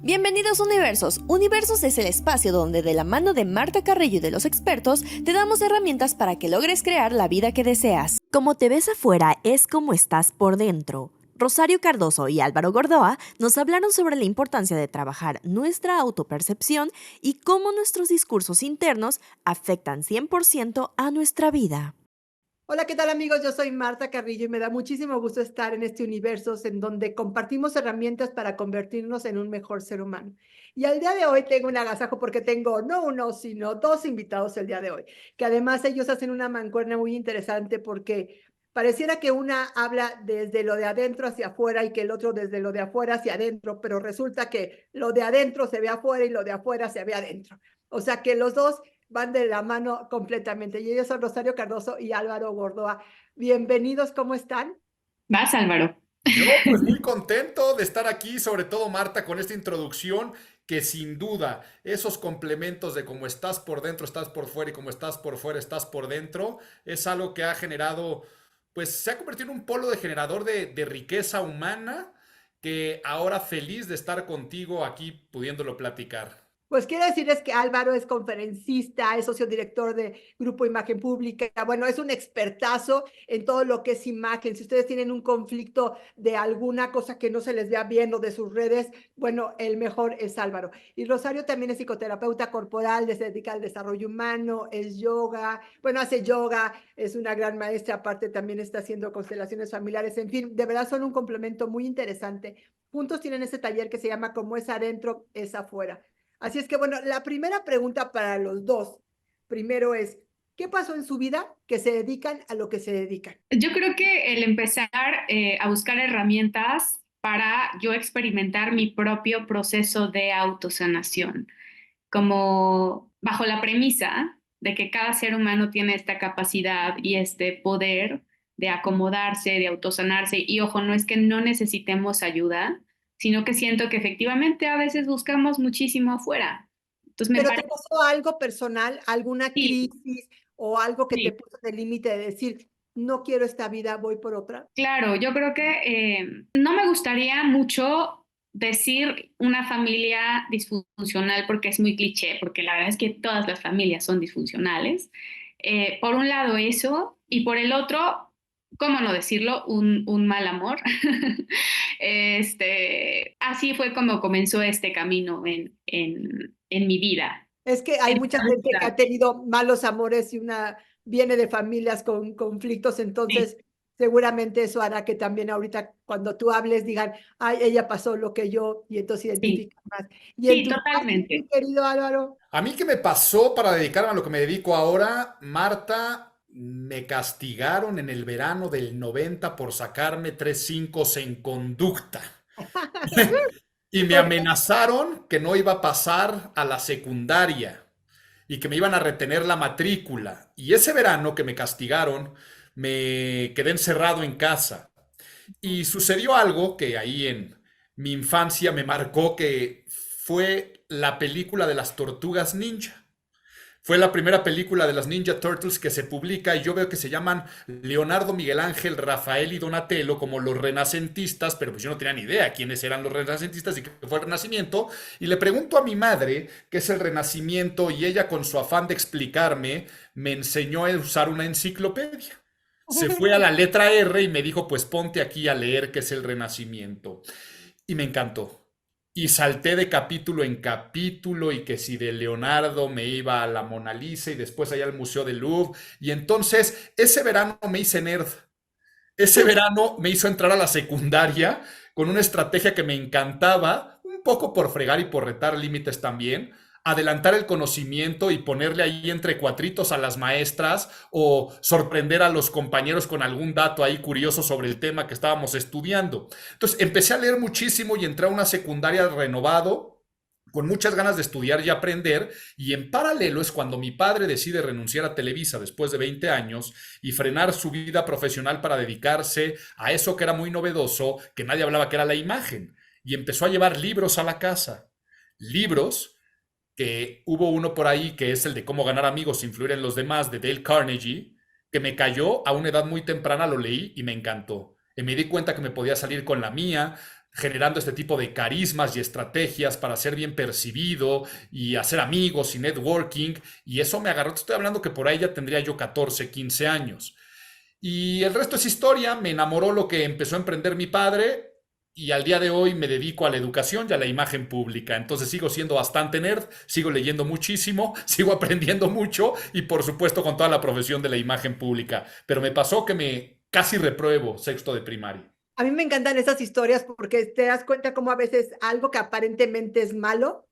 Bienvenidos Universos. Universos es el espacio donde de la mano de Marta Carrillo y de los expertos te damos herramientas para que logres crear la vida que deseas. Como te ves afuera es como estás por dentro. Rosario Cardoso y Álvaro Gordoa nos hablaron sobre la importancia de trabajar nuestra autopercepción y cómo nuestros discursos internos afectan 100% a nuestra vida. Hola, ¿qué tal amigos? Yo soy Marta Carrillo y me da muchísimo gusto estar en este universo en donde compartimos herramientas para convertirnos en un mejor ser humano. Y al día de hoy tengo un agasajo porque tengo no uno, sino dos invitados el día de hoy, que además ellos hacen una mancuerna muy interesante porque pareciera que una habla desde lo de adentro hacia afuera y que el otro desde lo de afuera hacia adentro, pero resulta que lo de adentro se ve afuera y lo de afuera se ve adentro. O sea que los dos van de la mano completamente. Y ellos son Rosario Cardoso y Álvaro Gordoa. Bienvenidos, ¿cómo están? Vas, Álvaro. Yo pues muy contento de estar aquí, sobre todo Marta, con esta introducción que sin duda esos complementos de cómo estás por dentro, estás por fuera y cómo estás por fuera, estás por dentro, es algo que ha generado, pues se ha convertido en un polo de generador de riqueza humana que ahora feliz de estar contigo aquí pudiéndolo platicar. Pues quiero decirles que Álvaro es conferencista, es socio director de Grupo Imagen Pública. Bueno, es un expertazo en todo lo que es imagen. Si ustedes tienen un conflicto de alguna cosa que no se les vea bien o de sus redes, bueno, el mejor es Álvaro. Y Rosario también es psicoterapeuta corporal, se dedica al desarrollo humano, es yoga, bueno, hace yoga, es una gran maestra, aparte también está haciendo constelaciones familiares. En fin, de verdad son un complemento muy interesante. Juntos tienen ese taller que se llama Como es adentro, es afuera. Así es que, bueno, la primera pregunta para los dos, primero es, ¿qué pasó en su vida que se dedican a lo que se dedican? Yo creo que el empezar a buscar herramientas para yo experimentar mi propio proceso de autosanación, como bajo la premisa de que cada ser humano tiene esta capacidad y este poder de acomodarse, de autosanarse, y ojo, no es que no necesitemos ayuda, sino que siento que efectivamente a veces buscamos muchísimo afuera. Entonces me ¿Pero te parece, pasó algo personal, alguna sí, crisis o algo que te sí. puso de límite de decir, no quiero esta vida, voy por otra? Claro, yo creo que no me gustaría mucho decir una familia disfuncional porque es muy cliché, porque la verdad es que todas las familias son disfuncionales. Por un lado eso, y por el otro, ¿cómo no decirlo? Un mal amor. Así fue como comenzó este camino en mi vida. Es que hay mucha gente que ha tenido malos amores y una viene de familias con conflictos, Sí, entonces seguramente eso hará que también ahorita cuando tú hables digan, ay, ella pasó lo que yo, y entonces sí, identifican más. Y en sí, tu caso, mi totalmente. querido Álvaro, A mí que me pasó para dedicarme a lo que me dedico ahora, Marta, me castigaron en el verano del 90 por sacarme 3 5 en conducta. Y me ¿por qué? amenazaron que no iba a pasar a la secundaria y que me iban a retener la matrícula. Y ese verano que me castigaron, me quedé encerrado en casa. Y sucedió algo que ahí en mi infancia me marcó, que fue la película de las tortugas ninja. Fue la primera película de las Ninja Turtles que se publica y yo veo que se llaman Leonardo, Miguel Ángel, Rafael y Donatello como los renacentistas, pero pues yo no tenía ni idea quiénes eran los renacentistas y qué fue el Renacimiento. Y le pregunto a mi madre qué es el Renacimiento y ella, con su afán de explicarme, me enseñó a usar una enciclopedia. Se fue a la letra R y me dijo, pues ponte aquí a leer qué es el Renacimiento. Y me encantó. Y salté de capítulo en capítulo, y que si de Leonardo me iba a la Mona Lisa y después allá al Museo del Louvre. Y entonces ese verano me hice nerd. Ese verano me hizo entrar a la secundaria con una estrategia que me encantaba, un poco por fregar y por retar límites también, adelantar el conocimiento y ponerle ahí entre cuatritos a las maestras o sorprender a los compañeros con algún dato ahí curioso sobre el tema que estábamos estudiando. Entonces empecé a leer muchísimo y entré a una secundaria renovado, con muchas ganas de estudiar y aprender, y en paralelo es cuando mi padre decide renunciar a Televisa después de 20 años y frenar su vida profesional para dedicarse a eso que era muy novedoso, que nadie hablaba, que era la imagen, y empezó a llevar libros a la casa. Libros que hubo uno por ahí que es el de Cómo ganar amigos e influir en los demás, de Dale Carnegie, que me cayó a una edad muy temprana, lo leí y me encantó. Y me di cuenta que me podía salir con la mía, generando este tipo de carismas y estrategias para ser bien percibido y hacer amigos y networking. Y eso me agarró, te estoy hablando que por ahí ya tendría yo 14, 15 años. Y el resto es historia, me enamoró lo que empezó a emprender mi padre y al día de hoy me dedico a la educación y a la imagen pública. Entonces sigo siendo bastante nerd, sigo leyendo muchísimo, sigo aprendiendo mucho y por supuesto con toda la profesión de la imagen pública. Pero me pasó que me casi repruebo sexto de primaria. A mí me encantan esas historias porque te das cuenta cómo a veces algo que aparentemente es malo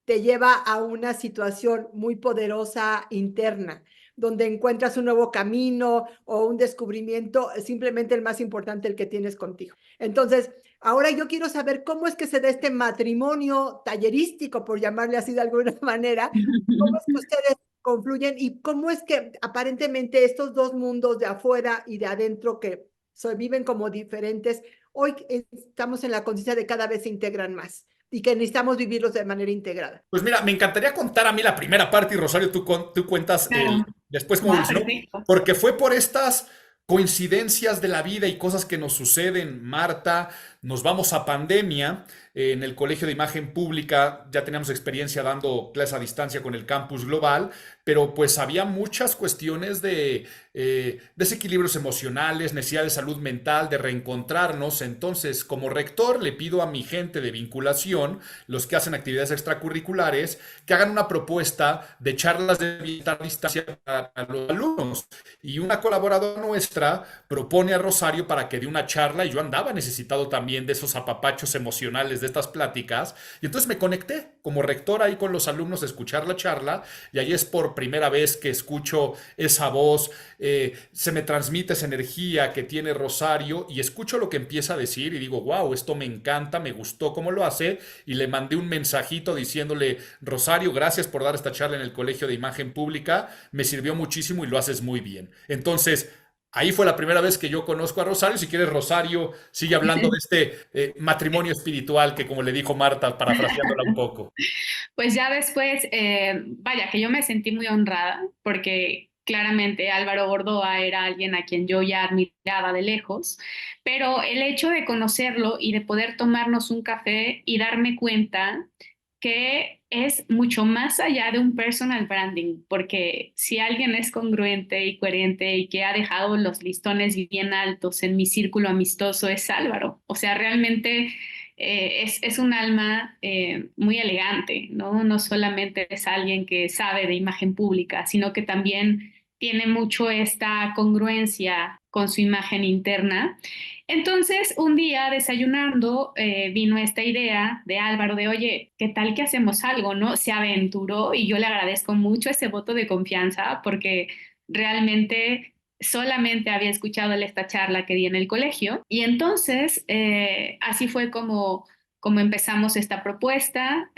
te lleva a una situación muy poderosa interna, donde encuentras un nuevo camino o un descubrimiento, simplemente el más importante, el que tienes contigo. Entonces, ahora yo quiero saber cómo es que se da este matrimonio tallerístico, por llamarle así de alguna manera, cómo es que ustedes confluyen y cómo es que aparentemente estos dos mundos de afuera y de adentro que viven como diferentes, hoy estamos en la conciencia de cada vez se integran más y que necesitamos vivirlos de manera integrada. Pues mira, me encantaría contar a mí la primera parte y Rosario, tú cuentas Claro. después cómo evolucionó, Perfecto. porque fue por estas coincidencias de la vida y cosas que nos suceden. Marta, nos vamos a pandemia. En el Colegio de Imagen Pública ya teníamos experiencia dando clases a distancia con el campus global, pero pues había muchas cuestiones de desequilibrios emocionales, necesidad de salud mental, de reencontrarnos. Entonces, como rector, le pido a mi gente de vinculación, los que hacen actividades extracurriculares, que hagan una propuesta de charlas de bienestar a distancia para los alumnos. Y una colaboradora nuestra propone a Rosario para que dé una charla y yo andaba necesitado también de esos apapachos emocionales de estas pláticas. Y entonces me conecté como rector ahí con los alumnos a escuchar la charla y ahí es por primera vez que escucho esa voz, se me transmite esa energía que tiene Rosario y escucho lo que empieza a decir y digo, wow, esto me encanta, me gustó cómo lo hace y le mandé un mensajito diciéndole, Rosario, gracias por dar esta charla en el Colegio de Imagen Pública, me sirvió muchísimo y lo haces muy bien. Entonces, ahí fue la primera vez que yo conozco a Rosario. Si quieres, Rosario sigue hablando de este matrimonio espiritual que, como le dijo Marta, parafraseándola un poco. Pues ya después, vaya, que yo me sentí muy honrada porque claramente Álvaro Gordoa era alguien a quien yo ya admiraba de lejos, pero el hecho de conocerlo y de poder tomarnos un café y darme cuenta que es mucho más allá de un personal branding, porque si alguien es congruente y coherente y que ha dejado los listones bien altos en mi círculo amistoso es Álvaro. O sea, realmente es un alma muy elegante, ¿no? No solamente es alguien que sabe de imagen pública, sino que también tiene mucho esta congruencia con su imagen interna. Entonces, un día desayunando, vino esta idea de Álvaro de, oye, ¿qué tal que hacemos algo, no? Se aventuró y yo le agradezco mucho ese voto de confianza porque realmente solamente había escuchado esta charla que di en el colegio y entonces así fue como empezamos esta propuesta.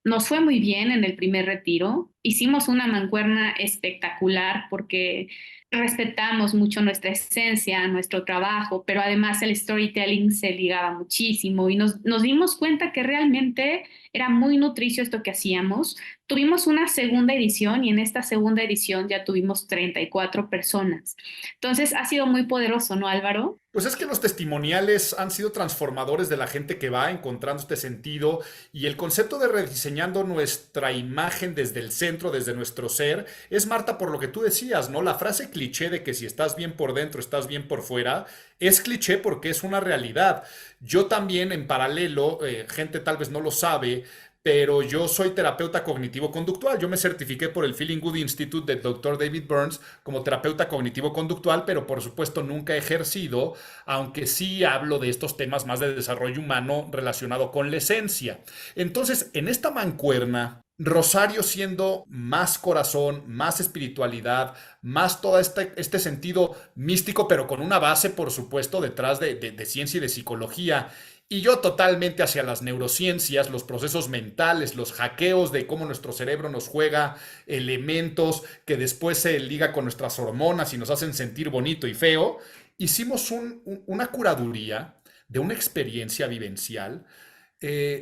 Nos fue muy bien en el primer retiro. Hicimos una mancuerna espectacular porque respetamos mucho nuestra esencia, nuestro trabajo, pero además el storytelling se ligaba muchísimo y nos dimos cuenta que realmente era muy nutricio esto que hacíamos. Tuvimos una segunda edición y en esta segunda edición ya tuvimos 34 personas. Entonces ha sido muy poderoso, ¿no, Álvaro? Pues es que los testimoniales han sido transformadores de la gente que va encontrando este sentido y el concepto de rediseñando nuestra imagen desde el centro, desde nuestro ser, es Marta por lo que tú decías, ¿no? La frase cliché de que si estás bien por dentro, estás bien por fuera, es cliché porque es una realidad. Yo también en paralelo, gente tal vez no lo sabe, pero yo soy terapeuta cognitivo-conductual. Yo me certifiqué por el Feeling Good Institute del Dr. David Burns como terapeuta cognitivo-conductual, pero por supuesto nunca he ejercido, aunque sí hablo de estos temas más de desarrollo humano relacionado con la esencia. Entonces, en esta mancuerna, Rosario siendo más corazón, más espiritualidad, más todo este sentido místico, pero con una base, por supuesto, detrás de ciencia y de psicología. Y yo totalmente hacia las neurociencias, los procesos mentales, los hackeos de cómo nuestro cerebro nos juega elementos que después se liga con nuestras hormonas y nos hacen sentir bonito y feo. Hicimos una curaduría de una experiencia vivencial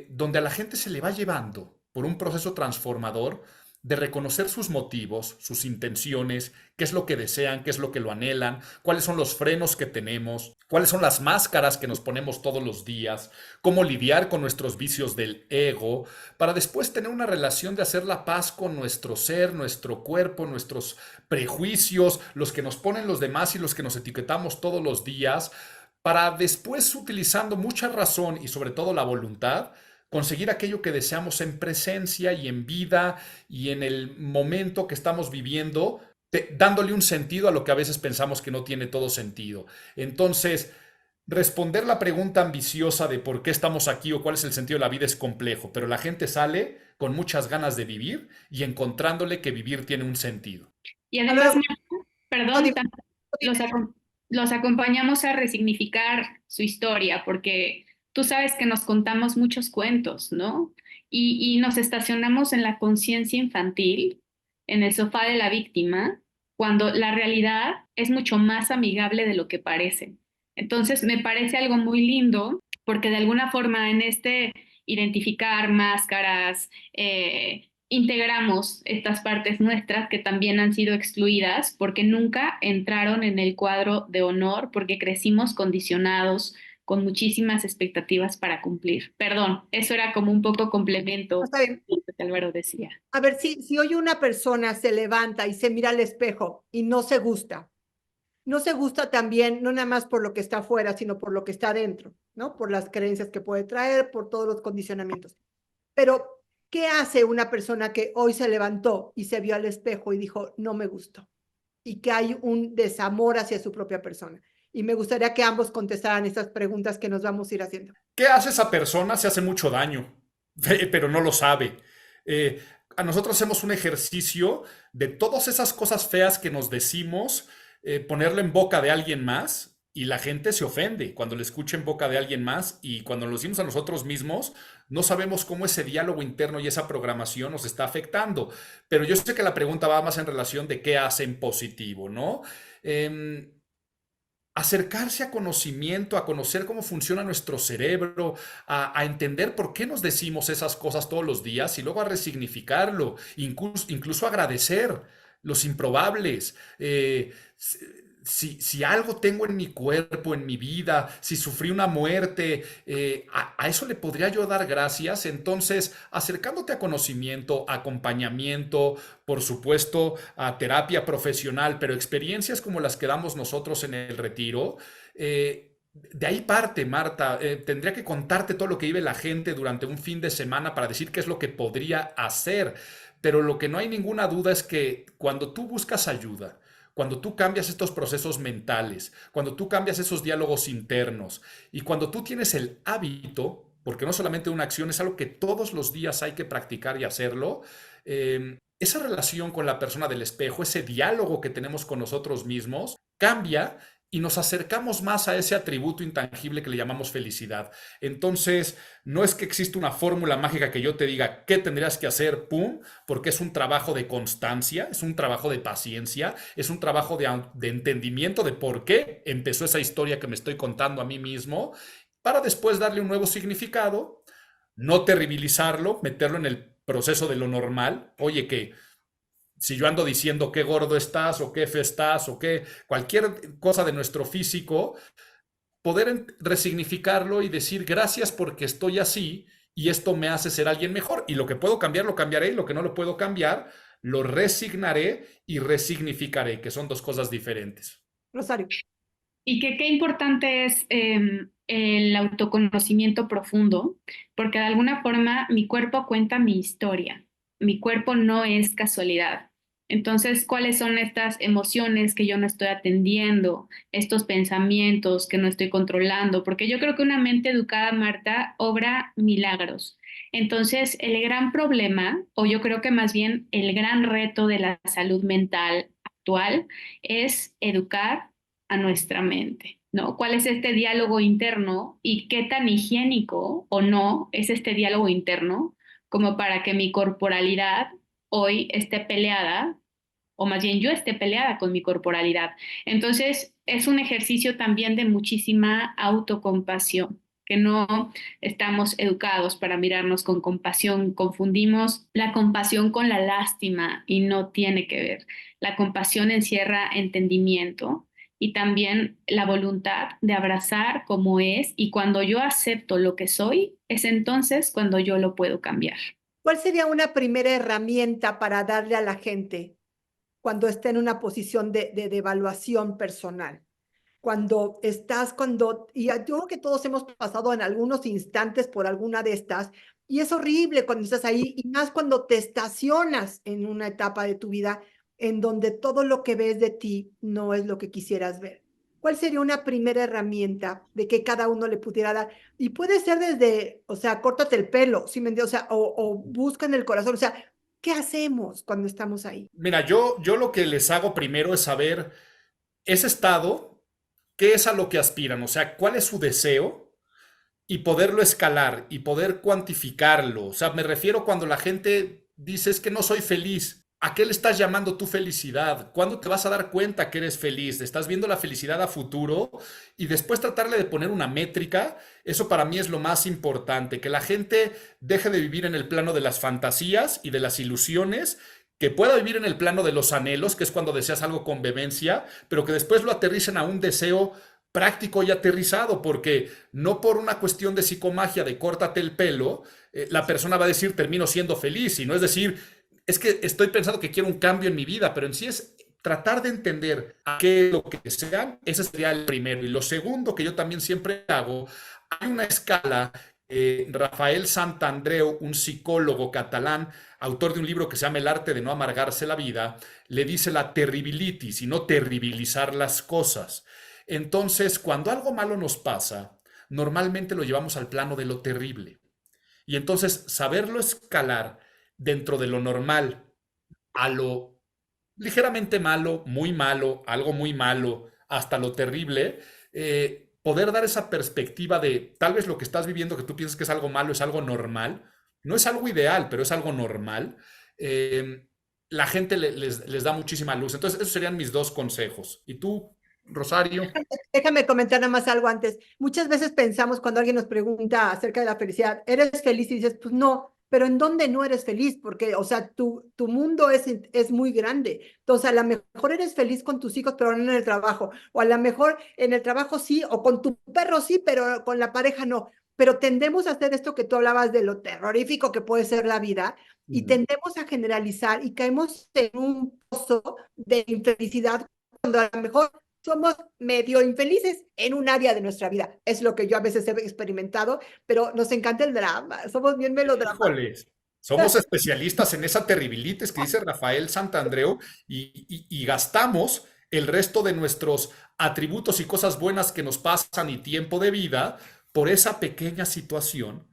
donde a la gente se le va llevando por un proceso transformador de reconocer sus motivos, sus intenciones, qué es lo que desean, qué es lo que lo anhelan, cuáles son los frenos que tenemos, cuáles son las máscaras que nos ponemos todos los días, cómo lidiar con nuestros vicios del ego, para después tener una relación de hacer la paz con nuestro ser, nuestro cuerpo, nuestros prejuicios, los que nos ponen los demás y los que nos etiquetamos todos los días, para después, utilizando mucha razón y sobre todo la voluntad, conseguir aquello que deseamos en presencia y en vida y en el momento que estamos viviendo, dándole un sentido a lo que a veces pensamos que no tiene todo sentido. Entonces, responder la pregunta ambiciosa de por qué estamos aquí o cuál es el sentido de la vida es complejo, pero la gente sale con muchas ganas de vivir y encontrándole que vivir tiene un sentido. Y Álvaro, además, Marta, perdón, dime, los, dime. los acompañamos a resignificar su historia, porque tú sabes que nos contamos muchos cuentos, ¿no? Y nos estacionamos en la conciencia infantil, en el sofá de la víctima, cuando la realidad es mucho más amigable de lo que parece. Entonces, me parece algo muy lindo, porque de alguna forma en este identificar máscaras, integramos estas partes nuestras que también han sido excluidas porque nunca entraron en el cuadro de honor, porque crecimos condicionados con muchísimas expectativas para cumplir. Perdón, eso era como un poco complemento Está bien. a lo que Álvaro decía. A ver, si hoy una persona se levanta y se mira al espejo y no se gusta también, no nada más por lo que está afuera, sino por lo que está adentro, ¿no? Por las creencias que puede traer, por todos los condicionamientos. Pero, ¿qué hace una persona que hoy se levantó y se vio al espejo y dijo, no me gustó? Y que hay un desamor hacia su propia persona. Y me gustaría que ambos contestaran estas preguntas que nos vamos a ir haciendo. ¿Qué hace esa persona? Se hace mucho daño, pero no lo sabe. A nosotros hacemos un ejercicio de todas esas cosas feas que nos decimos, ponerlo en boca de alguien más y la gente se ofende cuando le escucha en boca de alguien más, y cuando lo decimos a nosotros mismos no sabemos cómo ese diálogo interno y esa programación nos está afectando. Pero yo sé que la pregunta va más en relación de qué hacen positivo, ¿no? Acercarse a conocimiento, a conocer cómo funciona nuestro cerebro, a entender por qué nos decimos esas cosas todos los días y luego a resignificarlo, incluso agradecer los improbables. Si algo tengo en mi cuerpo, en mi vida, si sufrí una muerte, a eso le podría yo dar gracias. Entonces, acercándote a conocimiento, acompañamiento, por supuesto, a terapia profesional, pero experiencias como las que damos nosotros en el retiro, de ahí parte, Marta. Tendría que contarte todo lo que vive la gente durante un fin de semana para decir qué es lo que podría hacer. Pero lo que no hay ninguna duda es que cuando tú buscas ayuda, cuando tú cambias estos procesos mentales, cuando tú cambias esos diálogos internos y cuando tú tienes el hábito, porque no solamente una acción, es algo que todos los días hay que practicar y hacerlo, esa relación con la persona del espejo, ese diálogo que tenemos con nosotros mismos, cambia y nos acercamos más a ese atributo intangible que le llamamos felicidad. Entonces, no es que exista una fórmula mágica que yo te diga qué tendrías que hacer, pum, porque es un trabajo de constancia, es un trabajo de paciencia, es un trabajo de entendimiento de por qué empezó esa historia que me estoy contando a mí mismo, para después darle un nuevo significado, no terribilizarlo, meterlo en el proceso de lo normal. Oye, que si yo ando diciendo qué gordo estás o qué fe estás o qué cualquier cosa de nuestro físico, poder resignificarlo y decir gracias porque estoy así y esto me hace ser alguien mejor. Y lo que puedo cambiar lo cambiaré, y lo que no lo puedo cambiar lo resignaré y resignificaré, que son dos cosas diferentes. Rosario. Y que qué importante es el autoconocimiento profundo, porque de alguna forma mi cuerpo cuenta mi historia. Mi cuerpo no es casualidad. Entonces, ¿cuáles son estas emociones que yo no estoy atendiendo? Estos pensamientos que no estoy controlando, porque yo creo que una mente educada, Marta, obra milagros. Entonces, el gran problema, o yo creo que más bien el gran reto de la salud mental actual, es educar a nuestra mente, ¿no? ¿Cuál es este diálogo interno y qué tan higiénico o no es este diálogo interno como para que mi corporalidad hoy esté peleada, o más bien yo esté peleada con mi corporalidad? Entonces, es un ejercicio también de muchísima autocompasión que no estamos educados para mirarnos con compasión. Confundimos la compasión con la lástima y no tiene que ver. La compasión encierra entendimiento y también la voluntad de abrazar como es, y cuando yo acepto lo que soy, es entonces cuando yo lo puedo cambiar. ¿Cuál sería una primera herramienta para darle a la gente cuando está en una posición de evaluación personal? Y yo creo que todos hemos pasado en algunos instantes por alguna de estas, y es horrible cuando estás ahí, y más cuando te estacionas en una etapa de tu vida en donde todo lo que ves de ti no es lo que quisieras ver. ¿Cuál sería una primera herramienta de que cada uno le pudiera dar? Y puede ser desde, o sea, córtate el pelo, ¿sí me entiendes? O sea, o busca en el corazón, o sea, ¿qué hacemos cuando estamos ahí? Mira, yo lo que les hago primero es saber ese estado, qué es a lo que aspiran, o sea, cuál es su deseo y poderlo escalar y poder cuantificarlo. O sea, me refiero cuando la gente dice es que no soy feliz. ¿A qué le estás llamando tu felicidad? ¿Cuándo te vas a dar cuenta que eres feliz? ¿Estás viendo la felicidad a futuro? Y después tratarle de poner una métrica. Eso para mí es lo más importante, que la gente deje de vivir en el plano de las fantasías y de las ilusiones, que pueda vivir en el plano de los anhelos, que es cuando deseas algo con vehemencia, pero que después lo aterricen a un deseo práctico y aterrizado, porque no por una cuestión de psicomagia de córtate el pelo, la persona va a decir termino siendo feliz, y no es decir, es que estoy pensando que quiero un cambio en mi vida, pero en sí es tratar de entender a qué es lo que desean. Ese sería el primero. Y lo segundo que yo también siempre hago, hay una escala, Rafael Santandreu, un psicólogo catalán, autor de un libro que se llama El arte de no amargarse la vida, le dice la terribilitis y no terribilizar las cosas. Entonces, cuando algo malo nos pasa, normalmente lo llevamos al plano de lo terrible. Y entonces, saberlo escalar dentro de lo normal a lo ligeramente malo, algo muy malo, hasta lo terrible, poder dar esa perspectiva de tal vez lo que estás viviendo, que tú piensas que es algo malo, es algo normal, no es algo ideal, pero es algo normal, la gente les da muchísima luz. Entonces, esos serían mis dos consejos. ¿Y tú, Rosario? Déjame comentar nada más algo antes. Muchas veces pensamos cuando alguien nos pregunta acerca de la felicidad, ¿eres feliz? Y dices, pues no, pero ¿en dónde no eres feliz? Porque, o sea, tu mundo es muy grande. Entonces, a lo mejor eres feliz con tus hijos, pero no en el trabajo. O a lo mejor en el trabajo sí, o con tu perro sí, pero con la pareja no. Pero tendemos a hacer esto que tú hablabas de lo terrorífico que puede ser la vida, y tendemos a generalizar y caemos en un pozo de infelicidad cuando a lo mejor somos medio infelices en un área de nuestra vida. Es lo que yo a veces he experimentado, pero nos encanta el drama, somos bien melodramáticos. Híjoles, somos especialistas en esa terribilitis que dice Rafael Santandreu, y gastamos el resto de nuestros atributos y cosas buenas que nos pasan y tiempo de vida por esa pequeña situación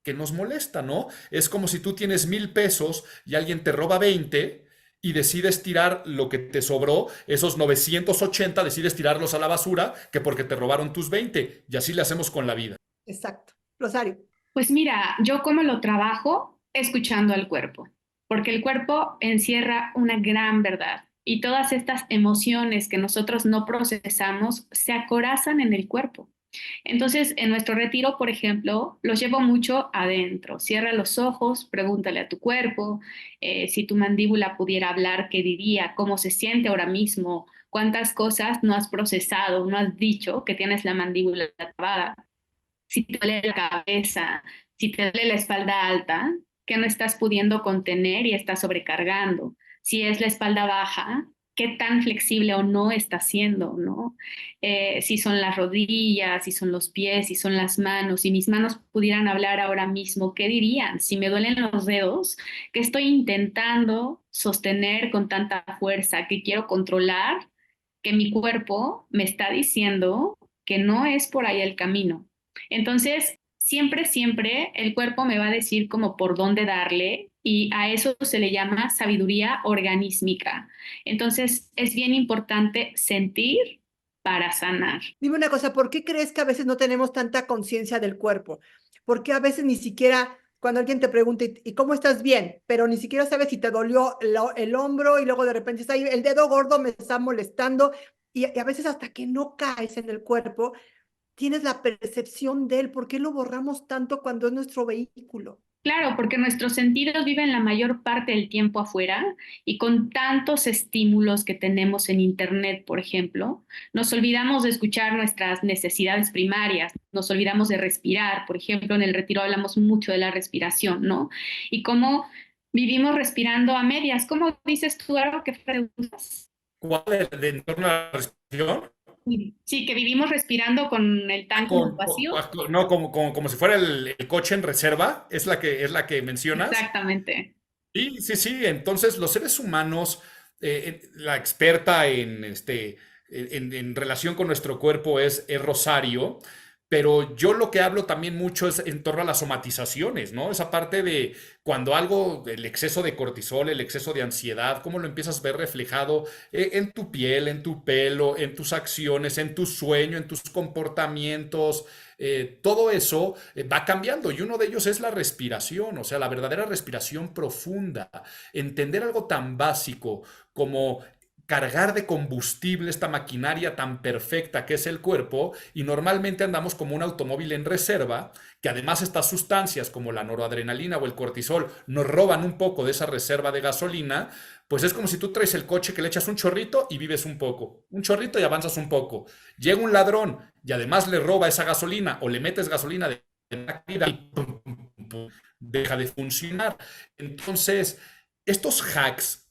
que nos molesta, ¿no? Es como si tú tienes 1,000 pesos y alguien te roba 20 y decides tirar lo que te sobró, esos 980, decides tirarlos a la basura, que porque te robaron tus 20, y así le hacemos con la vida. Exacto. Rosario. Pues mira, yo como lo trabajo escuchando al cuerpo, porque el cuerpo encierra una gran verdad y todas estas emociones que nosotros no procesamos se acorazan en el cuerpo. Entonces, en nuestro retiro, por ejemplo, los llevo mucho adentro. Cierra los ojos, pregúntale a tu cuerpo, si tu mandíbula pudiera hablar, ¿qué diría? ¿Cómo se siente ahora mismo? ¿Cuántas cosas no has procesado, no has dicho que tienes la mandíbula trabada? Si te duele la cabeza, si te duele la espalda alta, que no estás pudiendo contener y estás sobrecargando. Si es la espalda baja, qué tan flexible o no está siendo, ¿no? Si son las rodillas, si son los pies, si son las manos, si mis manos pudieran hablar ahora mismo, ¿qué dirían? Si me duelen los dedos, ¿qué estoy intentando sostener con tanta fuerza? ¿Que quiero controlar? Que mi cuerpo me está diciendo que no es por ahí el camino. Entonces, siempre el cuerpo me va a decir como por dónde darle, y a eso se le llama sabiduría organísmica. Entonces, es bien importante sentir para sanar. Dime una cosa, ¿por qué crees que a veces no tenemos tanta conciencia del cuerpo? ¿Por qué a veces ni siquiera cuando alguien te pregunta, ¿y cómo estás bien? Pero ni siquiera sabes si te dolió el hombro y luego de repente está ahí, el dedo gordo me está molestando, y a veces hasta que no caes en el cuerpo, tienes la percepción de él. ¿Por qué lo borramos tanto cuando es nuestro vehículo? Claro, porque nuestros sentidos viven la mayor parte del tiempo afuera y con tantos estímulos que tenemos en Internet, por ejemplo, nos olvidamos de escuchar nuestras necesidades primarias, nos olvidamos de respirar. Por ejemplo, en el retiro hablamos mucho de la respiración, ¿no? Y cómo vivimos respirando a medias. ¿Cómo dices tú algo que usas? ¿Cuál es el de en torno a la respiración? Sí, que vivimos respirando con el tanque vacío. No, como si fuera el coche en reserva, es la que mencionas. Exactamente. Sí, sí, sí. Entonces, los seres humanos, la experta en relación con nuestro cuerpo es Rosario, pero yo lo que hablo también mucho es en torno a las somatizaciones, ¿no? Esa parte de cuando algo, el exceso de cortisol, el exceso de ansiedad, cómo lo empiezas a ver reflejado en tu piel, en tu pelo, en tus acciones, en tu sueño, en tus comportamientos. Todo eso va cambiando y uno de ellos es la respiración, o sea, la verdadera respiración profunda. Entender algo tan básico como cargar de combustible esta maquinaria tan perfecta que es el cuerpo y normalmente andamos como un automóvil en reserva, que además estas sustancias como la noradrenalina o el cortisol nos roban un poco de esa reserva de gasolina, pues es como si tú traes el coche que le echas un chorrito y vives un chorrito y avanzas un poco. Llega un ladrón y además le roba esa gasolina o le metes gasolina de máquina y pum, pum, pum, deja de funcionar. Entonces, estos hacks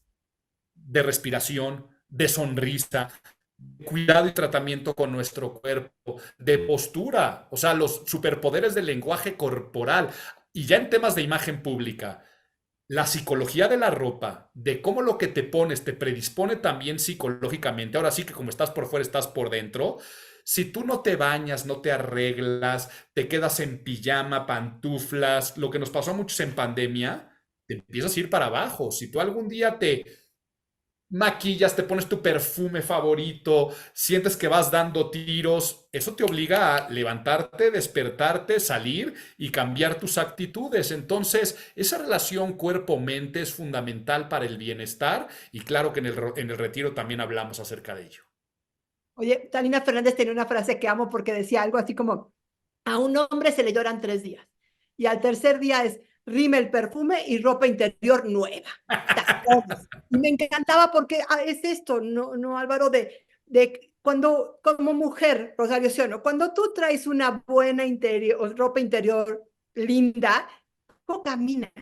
de respiración, de sonrisa, de cuidado y tratamiento con nuestro cuerpo, de postura, o sea, los superpoderes del lenguaje corporal. Y ya en temas de imagen pública, la psicología de la ropa, de cómo lo que te pones te predispone también psicológicamente. Ahora sí que como estás por fuera, estás por dentro. Si tú no te bañas, no te arreglas, te quedas en pijama, pantuflas, lo que nos pasó a muchos en pandemia, te empiezas a ir para abajo. Si tú algún día te maquillas, te pones tu perfume favorito, sientes que vas dando tiros, eso te obliga a levantarte, despertarte, salir y cambiar tus actitudes. Entonces, esa relación cuerpo-mente es fundamental para el bienestar y claro que en el retiro también hablamos acerca de ello. Oye, Talina Fernández tenía una frase que amo porque decía algo así como, a un hombre se le lloran 3 días y al tercer día es rime el perfume y ropa interior nueva. Y me encantaba porque es esto, no, no Álvaro, de cuando como mujer, Rosario Siono, cuando tú traes una buena interior, ropa interior linda, ¿cómo caminas?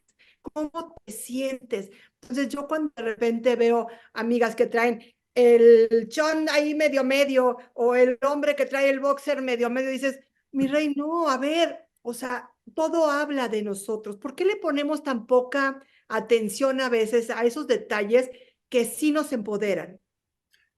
¿Cómo te sientes? Entonces yo cuando de repente veo amigas que traen el chon ahí medio medio o el hombre que trae el boxer medio medio, dices, mi rey, no, a ver, o sea, todo habla de nosotros. ¿Por qué le ponemos tan poca atención a veces a esos detalles que sí nos empoderan?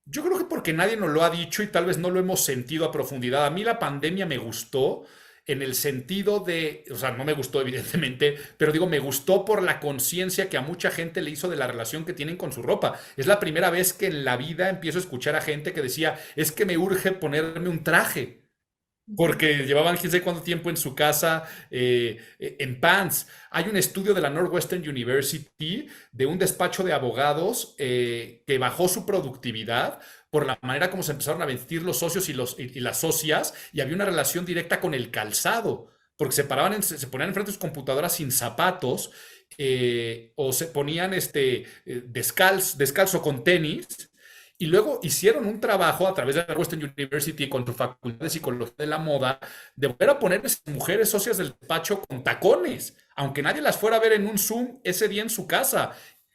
Yo creo que porque nadie nos lo ha dicho y tal vez no lo hemos sentido a profundidad. A mí la pandemia me gustó en el sentido de, o sea, no me gustó evidentemente, pero digo, me gustó por la conciencia que a mucha gente le hizo de la relación que tienen con su ropa. Es la primera vez que en la vida empiezo a escuchar a gente que decía, es que me urge ponerme un traje porque llevaban quién sabe cuánto tiempo en su casa en pants. Hay un estudio de la Northwestern University de un despacho de abogados que bajó su productividad por la manera como se empezaron a vestir los socios y las socias y había una relación directa con el calzado, porque se ponían enfrente de sus computadoras sin zapatos o se ponían descalzo con tenis y luego hicieron un trabajo a través de la Western University con su facultad de psicología de la moda de volver a poner a esas mujeres socias del despacho con tacones, aunque nadie las fuera a ver en un Zoom ese día en su casa,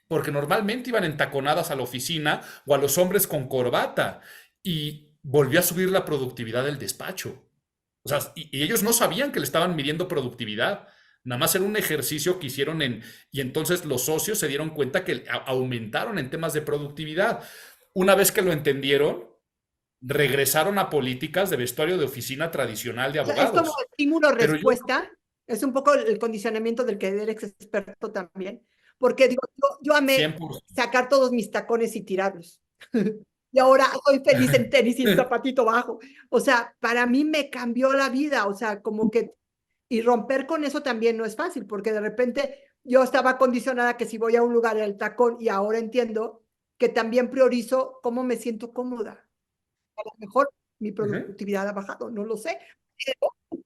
porque normalmente iban entaconadas a la oficina o a los hombres con corbata. Y volvió a subir la productividad del despacho. O sea, y ellos no sabían que le estaban midiendo productividad. Nada más era un ejercicio que hicieron y entonces los socios se dieron cuenta que aumentaron en temas de productividad. Una vez que lo entendieron, regresaron a políticas de vestuario de oficina tradicional de O sea, es como abogados. Pero yo, estímulo-respuesta, es un poco el condicionamiento del que eres experto también, porque digo, yo amé 100%. sacar todos mis tacones y tirarlos. Y ahora soy feliz en tenis y en zapatito bajo. O sea, para mí me cambió la vida, o sea, como que, y romper con eso también no es fácil, porque de repente yo estaba condicionada que si voy a un lugar el tacón y ahora entiendo que también priorizo cómo me siento cómoda. A lo mejor mi Uh -huh. productividad ha bajado, no lo sé,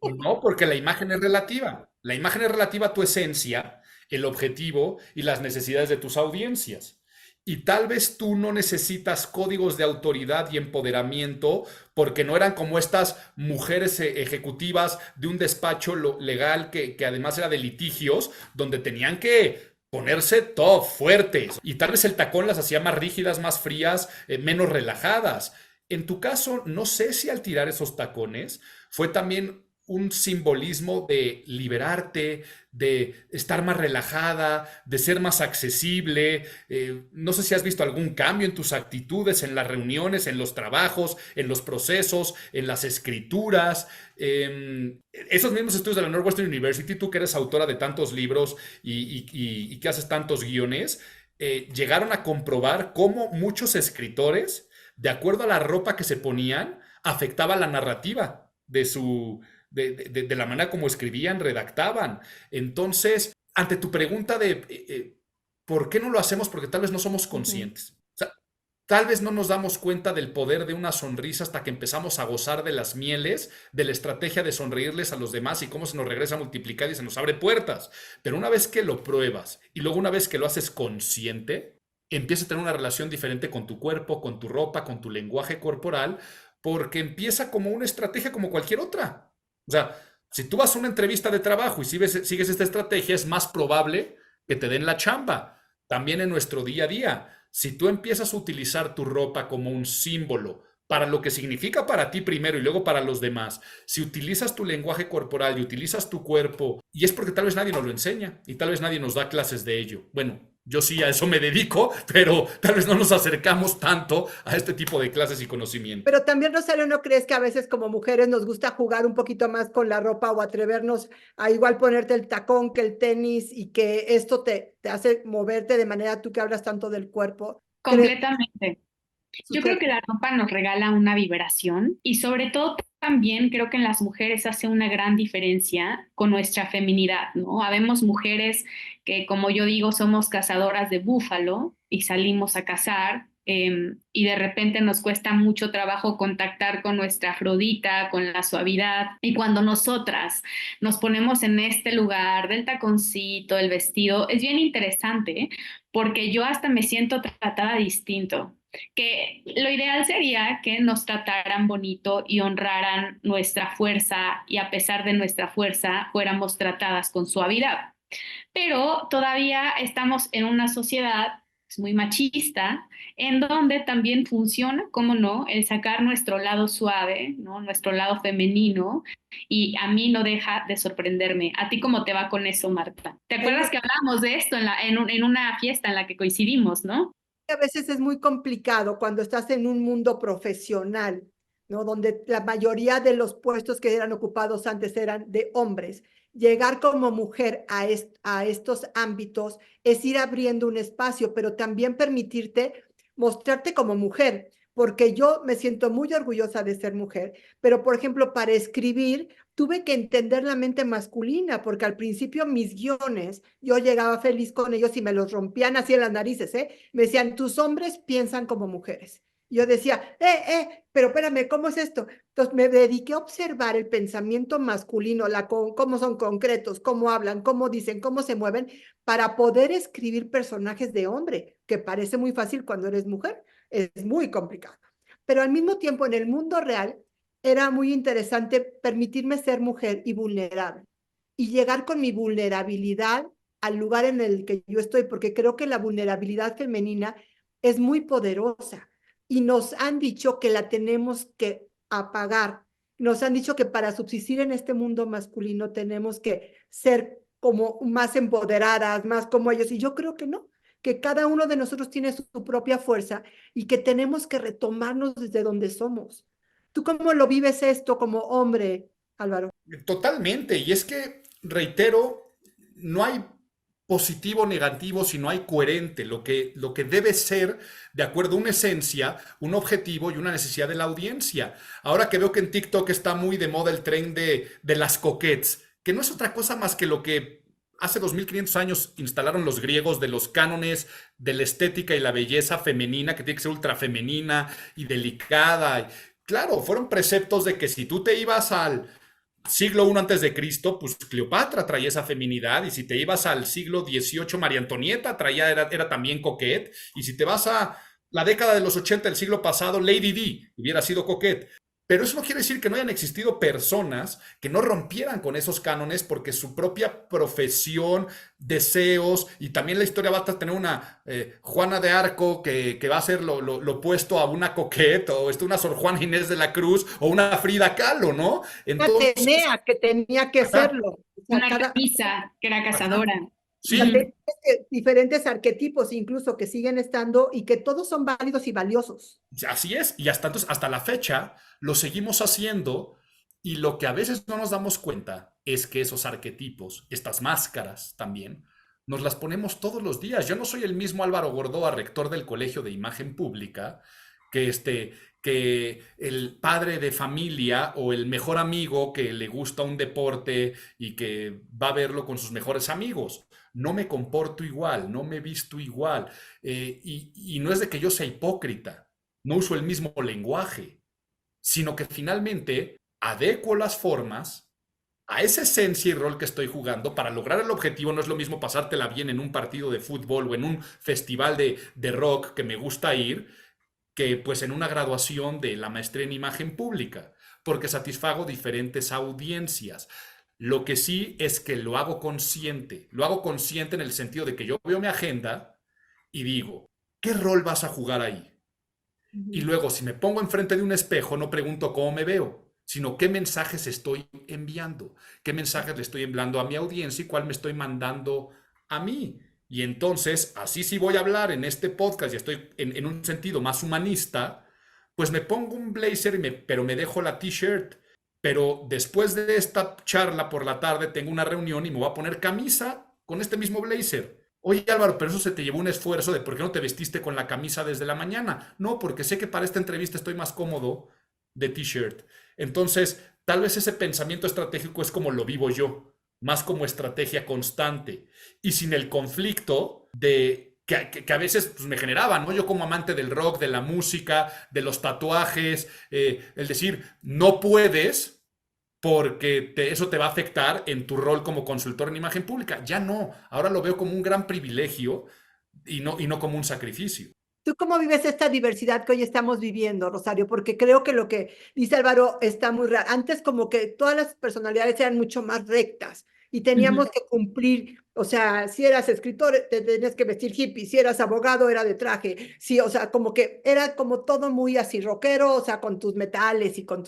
No, porque la imagen es relativa. La imagen es relativa a tu esencia, el objetivo y las necesidades de tus audiencias. Y tal vez tú no necesitas códigos de autoridad y empoderamiento porque no eran como estas mujeres ejecutivas de un despacho legal que además era de litigios, donde tenían que ponerse top, fuertes. Y tal vez el tacón las hacía más rígidas, más frías, menos relajadas. En tu caso, no sé si al tirar esos tacones fue también un simbolismo de liberarte, de estar más relajada, de ser más accesible. No sé si has visto algún cambio en tus actitudes, en las reuniones, en los trabajos, en los procesos, en las escrituras. Esos mismos estudios de la Northwestern University, tú que eres autora de tantos libros y que haces tantos guiones, llegaron a comprobar cómo muchos escritores, de acuerdo a la ropa que se ponían, afectaba la narrativa de la manera como escribían, redactaban. Entonces, ante tu pregunta de ¿por qué no lo hacemos? Porque tal vez no somos Ujú. conscientes. O sea, tal vez no nos damos cuenta del poder de una sonrisa hasta que empezamos a gozar de las mieles, de la estrategia de sonreírles a los demás y cómo se nos regresa a multiplicar y se nos abre puertas. Pero una vez que lo pruebas y luego una vez que lo haces consciente, empieza a tener una relación diferente con tu cuerpo, con tu ropa, con tu lenguaje corporal, porque empieza como una estrategia como cualquier otra. O sea, si tú vas a una entrevista de trabajo y sigues esta estrategia, es más probable que te den la chamba. También en nuestro día a día, si tú empiezas a utilizar tu ropa como un símbolo para lo que significa para ti primero y luego para los demás, si utilizas tu lenguaje corporal y utilizas tu cuerpo, y es porque tal vez nadie nos lo enseña y tal vez nadie nos da clases de ello. Bueno, yo sí a eso me dedico, pero tal vez no nos acercamos tanto a este tipo de clases y conocimiento. Pero también, Rosario, ¿no crees que a veces como mujeres nos gusta jugar un poquito más con la ropa o atrevernos a igual ponerte el tacón que el tenis y que esto te hace moverte de manera tú que hablas tanto del cuerpo? ¿Crees Completamente. que Yo creo sucede? que la ropa nos regala una vibración y sobre todo también creo que en las mujeres hace una gran diferencia con nuestra feminidad, ¿no? Habemos mujeres que, como yo digo, somos cazadoras de búfalo y salimos a cazar. Y de repente nos cuesta mucho trabajo contactar con nuestra Afrodita, con la suavidad. Y cuando nosotras nos ponemos en este lugar del taconcito, el vestido, es bien interesante, ¿eh? Porque yo hasta me siento tratada distinto, que lo ideal sería que nos trataran bonito y honraran nuestra fuerza y a pesar de nuestra fuerza fuéramos tratadas con suavidad. Pero todavía estamos en una sociedad muy machista, en donde también funciona, como no, el sacar nuestro lado suave, ¿no? Nuestro lado femenino, y a mí no deja de sorprenderme. ¿A ti cómo te va con eso, Marta? ¿Te acuerdas que hablamos de esto en una fiesta en la que coincidimos, no? A veces es muy complicado cuando estás en un mundo profesional, ¿no? Donde la mayoría de los puestos que eran ocupados antes eran de hombres. Llegar como mujer a estos ámbitos es ir abriendo un espacio, pero también permitirte mostrarte como mujer, porque yo me siento muy orgullosa de ser mujer, pero por ejemplo, para escribir tuve que entender la mente masculina, porque al principio mis guiones, yo llegaba feliz con ellos y me los rompían así en las narices, ¿eh? Me decían, tus hombres piensan como mujeres. Yo decía, pero espérame, ¿cómo es esto? Entonces me dediqué a observar el pensamiento masculino, cómo son concretos, cómo hablan, cómo dicen, cómo se mueven, para poder escribir personajes de hombre, que parece muy fácil cuando eres mujer, es muy complicado. Pero al mismo tiempo, en el mundo real, era muy interesante permitirme ser mujer y vulnerable y llegar con mi vulnerabilidad al lugar en el que yo estoy, porque creo que la vulnerabilidad femenina es muy poderosa y nos han dicho que la tenemos que apagar. Nos han dicho que para subsistir en este mundo masculino tenemos que ser como más empoderadas, más como ellos, y yo creo que no, que cada uno de nosotros tiene su propia fuerza y que tenemos que retomarnos desde donde somos. ¿Tú cómo lo vives esto como hombre, Álvaro? Totalmente, y es que, reitero, no hay positivo o negativo, sino hay coherente, lo que debe ser de acuerdo a una esencia, un objetivo y una necesidad de la audiencia. Ahora que veo que en TikTok está muy de moda el tren de las coquettes, que no es otra cosa más que lo que hace 2500 años instalaron los griegos de los cánones de la estética y la belleza femenina, que tiene que ser ultra femenina y delicada. Claro, fueron preceptos de que si tú te ibas siglo I antes de Cristo, pues Cleopatra traía esa feminidad, y si te ibas al siglo XVIII, María Antonieta era también coquette, y si te vas a la década de los 80 del siglo pasado, Lady Di hubiera sido coquette. Pero eso no quiere decir que no hayan existido personas que no rompieran con esos cánones porque su propia profesión, deseos, y también la historia va a tener una Juana de Arco que va a ser lo opuesto a una coquette, o una Sor Juana Inés de la Cruz, o una Frida Kahlo, ¿no? Una Entonces, Atenea que tenía que ajá, serlo. O sea, Una Artemisa, que era cazadora. o sea, sí, diferentes arquetipos incluso que siguen estando y que todos son válidos y valiosos. así es, y hasta la fecha lo seguimos haciendo, y lo que a veces no nos damos cuenta es que esos arquetipos, estas máscaras también, nos las ponemos todos los días. Yo no soy el mismo Álvaro Gordoa, rector del Colegio de Imagen Pública, que el padre de familia o el mejor amigo que le gusta un deporte y que va a verlo con sus mejores amigos. No me comporto igual, no me visto igual, y no es de que yo sea hipócrita, no uso el mismo lenguaje, sino que finalmente adecuo las formas a esa esencia y rol que estoy jugando para lograr el objetivo. No es lo mismo pasártela bien en un partido de fútbol o en un festival de rock que me gusta ir, que pues en una graduación de la maestría en imagen pública, porque satisfago diferentes audiencias. Lo que sí es que lo hago consciente en el sentido de que yo veo mi agenda y digo, ¿qué rol vas a jugar ahí? Y luego, si me pongo enfrente de un espejo, no pregunto cómo me veo, sino qué mensajes estoy enviando, qué mensajes le estoy enviando a mi audiencia y cuál me estoy mandando a mí. Y entonces, así si voy a hablar en este podcast y estoy en un sentido más humanista, pues me pongo un blazer, pero me dejo la t-shirt. Pero después de esta charla por la tarde tengo una reunión y me voy a poner camisa con este mismo blazer. Oye, Álvaro, pero eso se te llevó un esfuerzo de por qué no te vestiste con la camisa desde la mañana. No, porque sé que para esta entrevista estoy más cómodo de t-shirt. Entonces, tal vez ese pensamiento estratégico es como lo vivo yo, más como estrategia constante y sin el conflicto que a veces pues, me generaba, ¿no? Yo como amante del rock, de la música, de los tatuajes, el decir, no puedes porque eso te va a afectar en tu rol como consultor en imagen pública. Ya no, ahora lo veo como un gran privilegio y no como un sacrificio. ¿Tú cómo vives esta diversidad que hoy estamos viviendo, Rosario? Porque creo que lo que dice Álvaro está muy raro. Antes como que todas las personalidades eran mucho más rectas y teníamos que cumplir, o sea, si eras escritor te tenías que vestir hippie, si eras abogado era de traje, sí, o sea, como que era como todo muy así rockero, o sea, con tus metales y con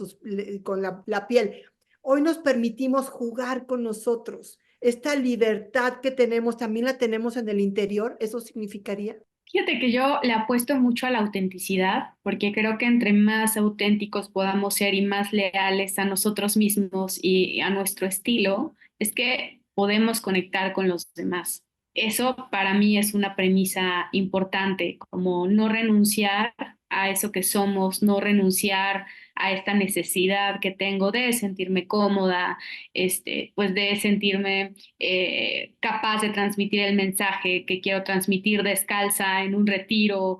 la piel. Hoy nos permitimos jugar con nosotros. Esta libertad que tenemos, también la tenemos en el interior, ¿eso significaría? Fíjate que yo le apuesto mucho a la autenticidad, porque creo que entre más auténticos podamos ser y más leales a nosotros mismos y a nuestro estilo, es que podemos conectar con los demás. Eso para mí es una premisa importante, como no renunciar a eso que somos, no renunciar a esta necesidad que tengo de sentirme cómoda, pues de sentirme capaz de transmitir el mensaje que quiero transmitir descalza en un retiro,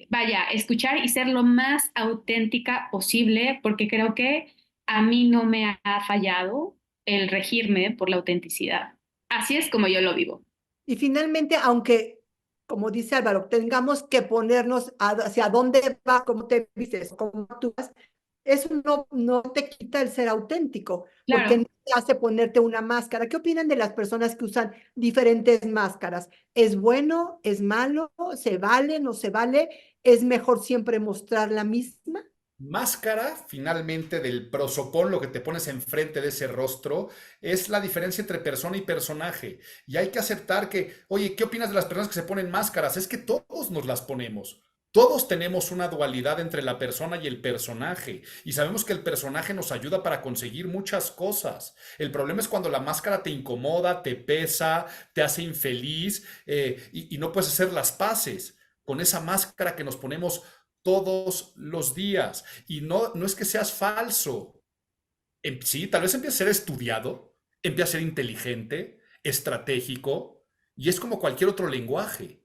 vaya, escuchar y ser lo más auténtica posible, porque creo que a mí no me ha fallado el regirme por la autenticidad. Así es como yo lo vivo. Y finalmente, aunque, como dice Álvaro, tengamos que ponernos hacia dónde va, cómo te vistes, cómo actúas, eso no te quita el ser auténtico, porque Claro. no te hace ponerte una máscara. ¿Qué opinan de las personas que usan diferentes máscaras? ¿Es bueno? ¿Es malo? ¿Se vale? ¿No se vale? ¿Es mejor siempre mostrar la misma? Máscara, finalmente, del prosopón, lo que te pones enfrente de ese rostro, es la diferencia entre persona y personaje. Y hay que aceptar que, oye, ¿qué opinas de las personas que se ponen máscaras? Es que todos nos las ponemos. Todos tenemos una dualidad entre la persona y el personaje, y sabemos que el personaje nos ayuda para conseguir muchas cosas. El problema es cuando la máscara te incomoda, te pesa, te hace infeliz, y no puedes hacer las paces con esa máscara que nos ponemos todos los días. Y no es que seas falso. Sí, tal vez empiece a ser estudiado, empiece a ser inteligente, estratégico, y es como cualquier otro lenguaje.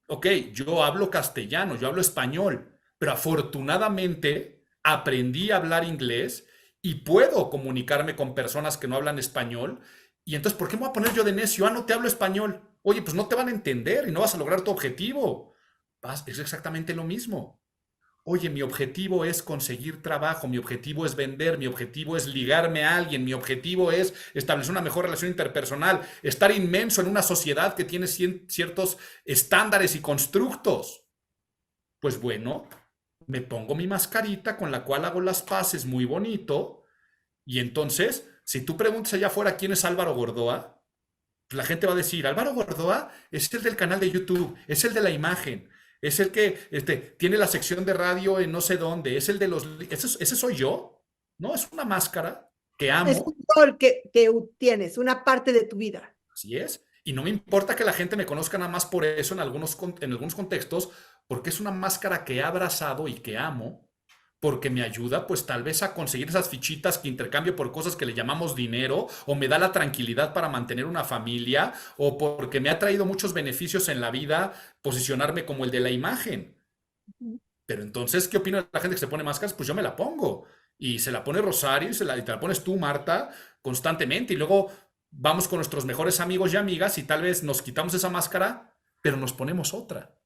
Ok, yo hablo castellano, yo hablo español, pero afortunadamente aprendí a hablar inglés y puedo comunicarme con personas que no hablan español. Y entonces, ¿por qué me voy a poner yo de necio? Ah, no te hablo español. Oye, pues no te van a entender y no vas a lograr tu objetivo. Es exactamente lo mismo. Oye, mi objetivo es conseguir trabajo, mi objetivo es vender, mi objetivo es ligarme a alguien, mi objetivo es establecer una mejor relación interpersonal, estar inmenso en una sociedad que tiene ciertos estándares y constructos. Pues bueno, me pongo mi mascarita con la cual hago las paces muy bonito y entonces, si tú preguntas allá afuera quién es Álvaro Gordoa, pues la gente va a decir, Álvaro Gordoa es el del canal de YouTube, es el de la imagen, es el que tiene la sección de radio en no sé dónde, es el de los... Ese soy yo, ¿no? Es una máscara que Es amo, un rol que tienes, una parte de tu vida. así es. Y no me importa que la gente me conozca nada más por eso en algunos contextos, porque es una máscara que he abrazado y que amo, porque me ayuda pues tal vez a conseguir esas fichitas que intercambio por cosas que le llamamos dinero, o me da la tranquilidad para mantener una familia, o porque me ha traído muchos beneficios en la vida posicionarme como el de la imagen. Pero entonces, ¿qué opina la gente que se pone máscaras? Pues yo me la pongo. Y se la pone Rosario y te la pones tú, Marta, constantemente. Y luego vamos con nuestros mejores amigos y amigas y tal vez nos quitamos esa máscara, pero nos ponemos otra.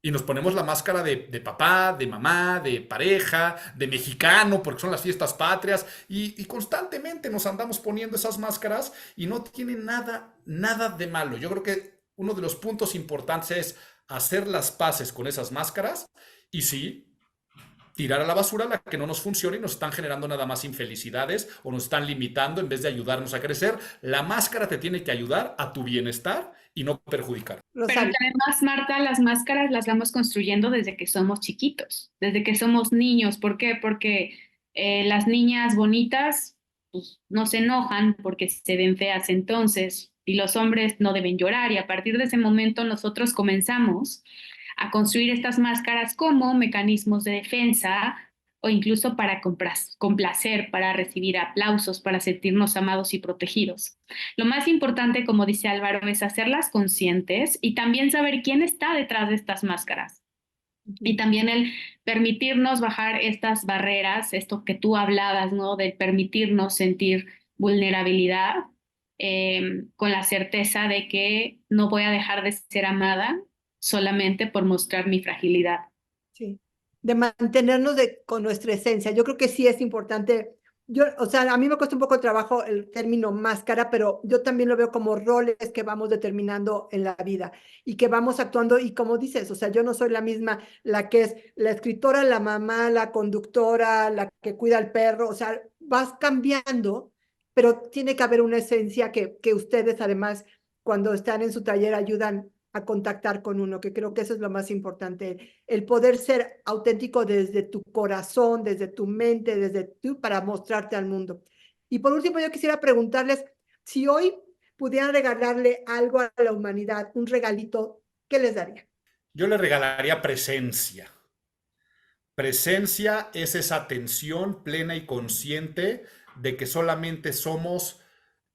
Y nos ponemos la máscara de papá, de mamá, de pareja, de mexicano, porque son las fiestas patrias, y constantemente nos andamos poniendo esas máscaras y no tiene nada de malo. Yo creo que uno de los puntos importantes es hacer las paces con esas máscaras y sí, tirar a la basura la que no nos funciona y nos están generando nada más infelicidades o nos están limitando en vez de ayudarnos a crecer. La máscara te tiene que ayudar a tu bienestar y no perjudicar. Pero Rosario. que además, Marta, las máscaras las vamos construyendo desde que somos chiquitos, desde que somos niños. ¿Por qué? Porque las niñas bonitas pues, no se enojan porque se ven feas entonces, y los hombres no deben llorar. Y a partir de ese momento nosotros comenzamos a construir estas máscaras como mecanismos de defensa o incluso para complacer, para recibir aplausos, para sentirnos amados y protegidos. Lo más importante, como dice Álvaro, es hacerlas conscientes y también saber quién está detrás de estas máscaras. Y también el permitirnos bajar estas barreras, esto que tú hablabas, ¿no? Del permitirnos sentir vulnerabilidad, con la certeza de que no voy a dejar de ser amada solamente por mostrar mi fragilidad. Sí, de mantenernos con nuestra esencia. Yo creo que sí es importante. O sea, a mí me cuesta un poco de trabajo el término máscara, pero yo también lo veo como roles que vamos determinando en la vida y que vamos actuando. Y como dices, o sea, yo no soy la misma, la que es la escritora, la mamá, la conductora, la que cuida al perro. O sea, vas cambiando, pero tiene que haber una esencia que ustedes además, cuando están en su taller, ayudan a contactar con uno, que creo que eso es lo más importante, el poder ser auténtico desde tu corazón, desde tu mente, desde tú, para mostrarte al mundo. Y por último, yo quisiera preguntarles, si hoy pudieran regalarle algo a la humanidad, un regalito, ¿qué les daría? Yo le regalaría presencia. Presencia es esa atención plena y consciente de que solamente somos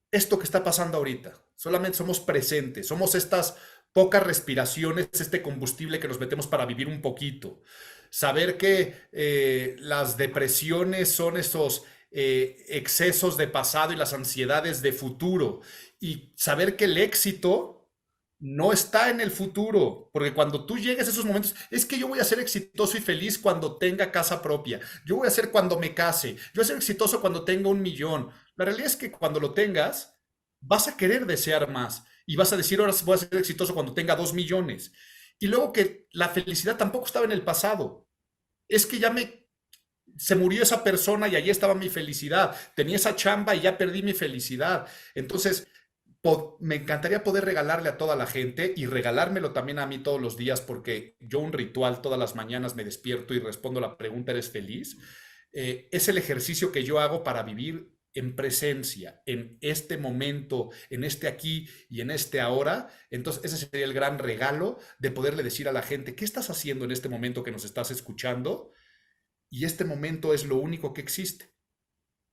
esto que está pasando ahorita. Solamente somos presentes, somos estas pocas respiraciones, este combustible que nos metemos para vivir un poquito. Saber que las depresiones son esos excesos de pasado y las ansiedades de futuro. Y saber que el éxito no está en el futuro, porque cuando tú llegues a esos momentos, es que yo voy a ser exitoso y feliz cuando tenga casa propia, yo voy a ser cuando me case, yo voy a ser exitoso cuando tenga 1 millón. La realidad es que cuando lo tengas, vas a querer desear más y vas a decir, ahora voy a ser exitoso cuando tenga 2 millones. Y luego que la felicidad tampoco estaba en el pasado, es que se murió esa persona y allí estaba mi felicidad, tenía esa chamba y ya perdí mi felicidad. Entonces, me encantaría poder regalarle a toda la gente y regalármelo también a mí todos los días, porque yo un ritual todas las mañanas me despierto y respondo la pregunta, ¿eres feliz? Es el ejercicio que yo hago para vivir en presencia, en este momento, en este aquí y en este ahora. Entonces ese sería el gran regalo de poderle decir a la gente, ¿qué estás haciendo en este momento que nos estás escuchando? Y este momento es lo único que existe.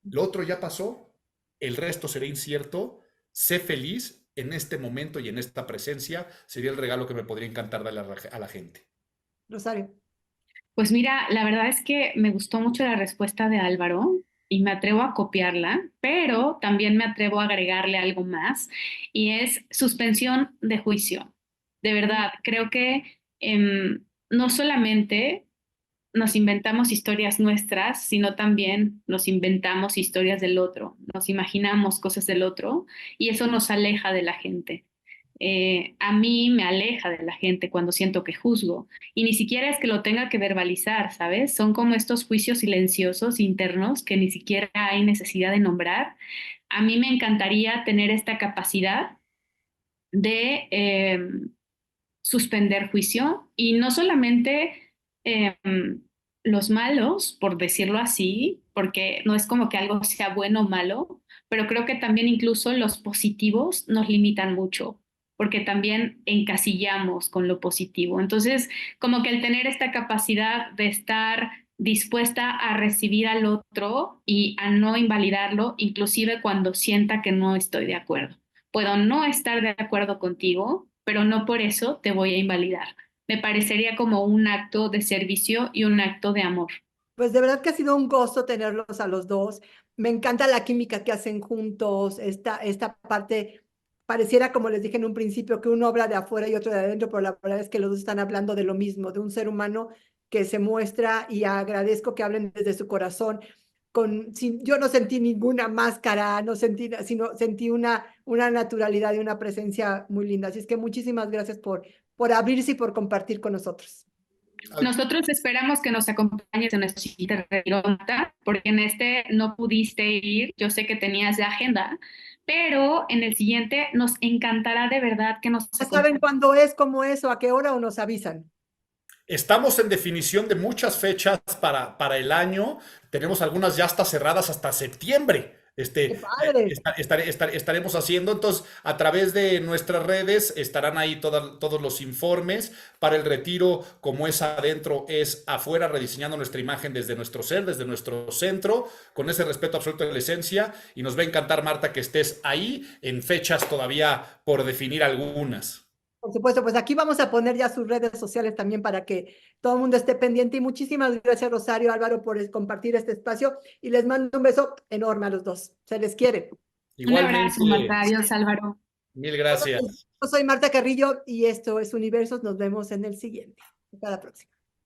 Lo otro ya pasó, el resto será incierto. Sé feliz en este momento y en esta presencia, sería el regalo que me podría encantar darle a la gente. Rosario. Pues mira, la verdad es que me gustó mucho la respuesta de Álvaro y me atrevo a copiarla, pero también me atrevo a agregarle algo más y es suspensión de juicio. De verdad, creo que no solamente nos inventamos historias nuestras, sino también nos inventamos historias del otro, nos imaginamos cosas del otro y eso nos aleja de la gente. A mí me aleja de la gente cuando siento que juzgo y ni siquiera es que lo tenga que verbalizar, ¿sabes? Son como estos juicios silenciosos internos que ni siquiera hay necesidad de nombrar. A mí me encantaría tener esta capacidad de suspender juicio y no solamente eh, los malos, por decirlo así, porque no es como que algo sea bueno o malo, pero creo que también incluso los positivos nos limitan mucho, porque también encasillamos con lo positivo. Entonces, como que el tener esta capacidad de estar dispuesta a recibir al otro y a no invalidarlo, inclusive cuando sienta que no estoy de acuerdo. Puedo no estar de acuerdo contigo, pero no por eso te voy a invalidar. Me parecería como un acto de servicio y un acto de amor. Pues de verdad que ha sido un gusto tenerlos a los dos. Me encanta la química que hacen juntos, esta parte, pareciera como les dije en un principio, que uno habla de afuera y otro de adentro, pero la verdad es que los dos están hablando de lo mismo, de un ser humano que se muestra y agradezco que hablen desde su corazón. Yo no sentí ninguna máscara, no sentí, sino sentí una naturalidad y una presencia muy linda. Así es que muchísimas gracias por abrirse y por compartir con nosotros. Nosotros esperamos que nos acompañes en nuestro siguiente retiro, Marta, porque en este no pudiste ir, yo sé que tenías de agenda, pero en el siguiente nos encantará de verdad que nos ¿Ya saben cuándo es, cómo es o a qué hora o nos avisan? Estamos en definición de muchas fechas para el año. Tenemos algunas ya hasta cerradas hasta septiembre. ¡Qué padre! Estaremos haciendo, entonces, a través de nuestras redes estarán ahí todos los informes para el retiro, como es adentro, es afuera, rediseñando nuestra imagen desde nuestro ser, desde nuestro centro, con ese respeto absoluto de la esencia. Y nos va a encantar, Marta, que estés ahí en fechas todavía por definir algunas. Por supuesto, pues aquí vamos a poner ya sus redes sociales también para que todo el mundo esté pendiente. Y muchísimas gracias, Rosario, Álvaro, por compartir este espacio. Y les mando un beso enorme a los dos. Se les quiere. Un abrazo, Igualmente, Marta. Adiós, Álvaro. mil gracias. Yo soy Marta Carrillo y esto es Universos. Nos vemos en el siguiente. Hasta la próxima.